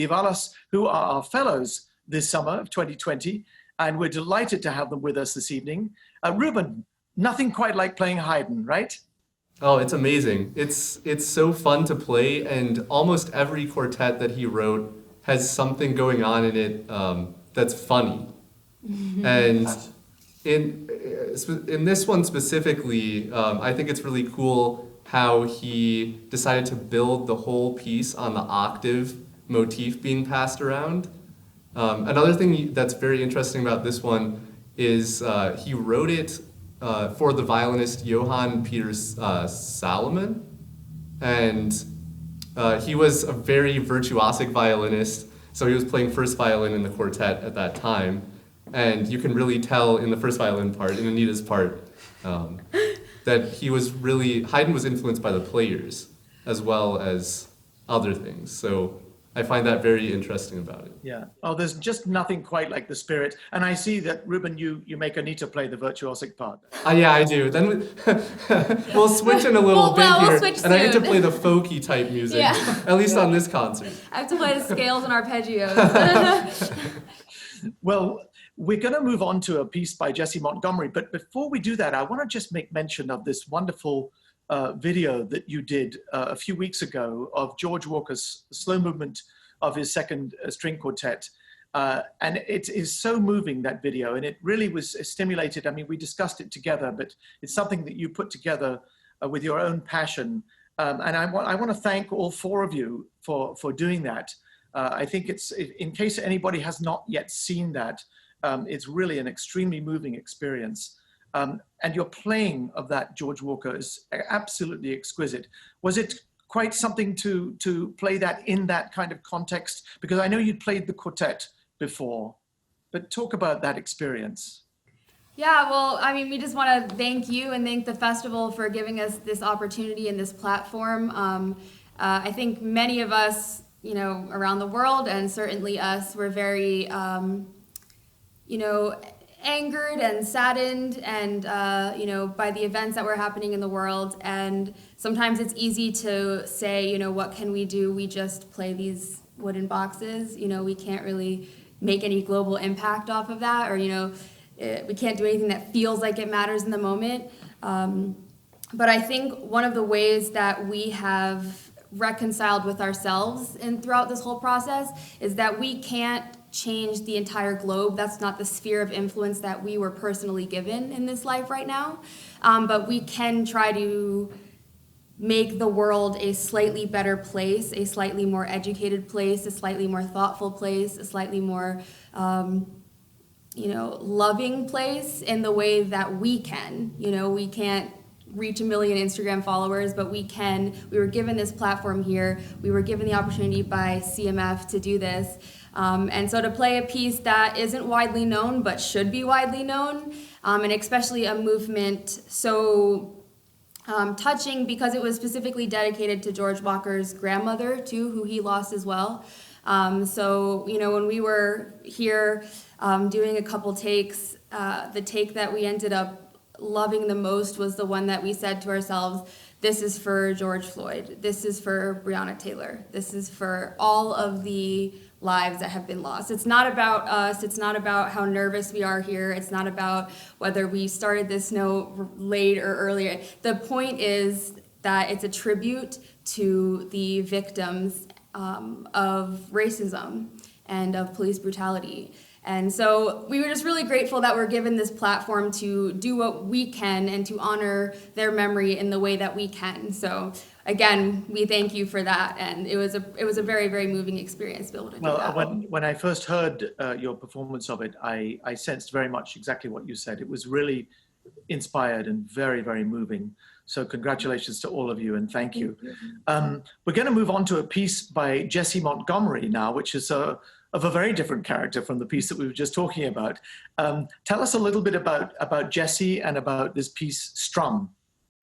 the Ivalas, who are our fellows this summer of 2020, and we're delighted to have them with us this evening. Ruben, nothing quite like playing Haydn, right? Oh, it's amazing. It's so fun to play, and almost every quartet that he wrote has something going on in it that's funny. And in this one specifically, I think it's really cool how he decided to build the whole piece on the octave motif being passed around. Another thing that's very interesting about this one is he wrote it for the violinist Johann Peter Salomon, and he was a very virtuosic violinist, so he was playing first violin in the quartet at that time, and you can really tell in the first violin part, in Anita's part, that Haydn was influenced by the players as well as other things. So I find that very interesting about it. Yeah. Oh, there's just nothing quite like the spirit. And I see that, Ruben, you make Anita play the virtuosic part. Yeah, I do. Then we'll switch in a little bit here. We'll and I get to play the folky type music, at least on this concert. I have to play the scales and arpeggios. Well, we're going to move on to a piece by Jessie Montgomery. But before we do that, I want to just make mention of this wonderful video that you did a few weeks ago of George Walker's slow movement of his second string quartet. And it is so moving, that video, and it really was stimulated. I mean, we discussed it together, but it's something that you put together with your own passion. And I want to thank all four of you for doing that. I think it's, in case anybody has not yet seen that, it's really an extremely moving experience. And your playing of that George Walker is absolutely exquisite. Was it quite something to play that in that kind of context? Because I know you'd played the quartet before, but talk about that experience. Yeah, well, I mean, we just want to thank you and thank the festival for giving us this opportunity and this platform. I think many of us, around the world, and certainly us, were very, angered and saddened and, by the events that were happening in the world. And sometimes it's easy to say, what can we do? We just play these wooden boxes. We can't really make any global impact off of that, or, we can't do anything that feels like it matters in the moment. But I think one of the ways that we have reconciled with ourselves throughout this whole process is that we can't change the entire globe. That's not the sphere of influence that we were personally given in this life right now. But we can try to make the world a slightly better place, a slightly more educated place, a slightly more thoughtful place, a slightly more loving place in the way that we can. We can't reach 1 million Instagram followers, but we can. We were given this platform here. We were given the opportunity by CMF to do this. And so to play a piece that isn't widely known, but should be widely known, and especially a movement so touching because it was specifically dedicated to George Walker's grandmother, too, who he lost as well. So, when we were here doing a couple takes, the take that we ended up loving the most was the one that we said to ourselves, this is for George Floyd, this is for Breonna Taylor, this is for all of the lives that have been lost. It's not about us, it's not about how nervous we are here, it's not about whether we started this note late or earlier. The point is that it's a tribute to the victims of racism and of police brutality. And so we were just really grateful that we're given this platform to do what we can and to honor their memory in the way that we can. So again, we thank you for that. And it was a very, very moving experience to be able to do that. When I first heard your performance of it, I sensed very much exactly what you said. It was really inspired and very, very moving. So congratulations to all of you and thank you. We're going to move on to a piece by Jessie Montgomery now, which is of a very different character from the piece that we were just talking about. Tell us a little bit about Jessie and about this piece, Strum.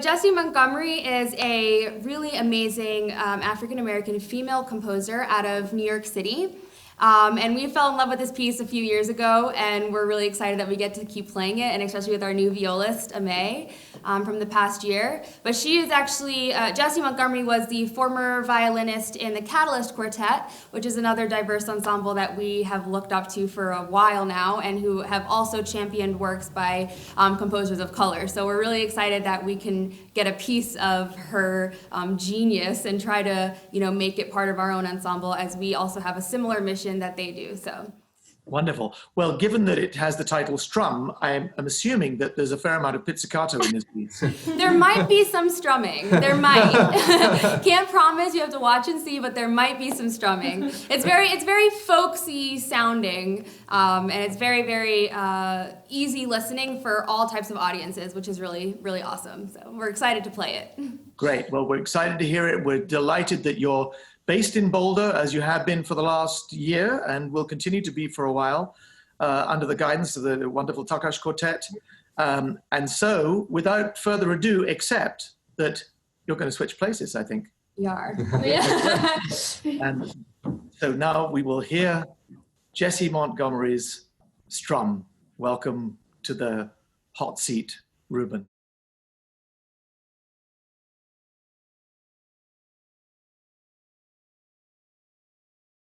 Jessie Montgomery is a really amazing African-American female composer out of New York City. And we fell in love with this piece a few years ago, and we're really excited that we get to keep playing it, and especially with our new violist, Amay, from the past year. But she is actually, Jessie Montgomery was the former violinist in the Ivalas Quartet, which is another diverse ensemble that we have looked up to for a while now, and who have also championed works by composers of color. So we're really excited that we can get a piece of her genius and try to, make it part of our own ensemble, as we also have a similar mission that they do. So. Wonderful. Well, given that it has the title Strum, I'm assuming that there's a fair amount of pizzicato in this piece. There might be some strumming. There might. Can't promise. You have to watch and see, but there might be some strumming. It's very folksy sounding, and it's very, very easy listening for all types of audiences, which is really, really awesome. So we're excited to play it. Great. Well, we're excited to hear it. We're delighted that you're based in Boulder, as you have been for the last year and will continue to be for a while, under the guidance of the wonderful Ivalas Quartet. And so, without further ado, except that you're going to switch places, I think. We are. And so now we will hear Jessie Montgomery's Strum. Welcome to the hot seat, Ruben.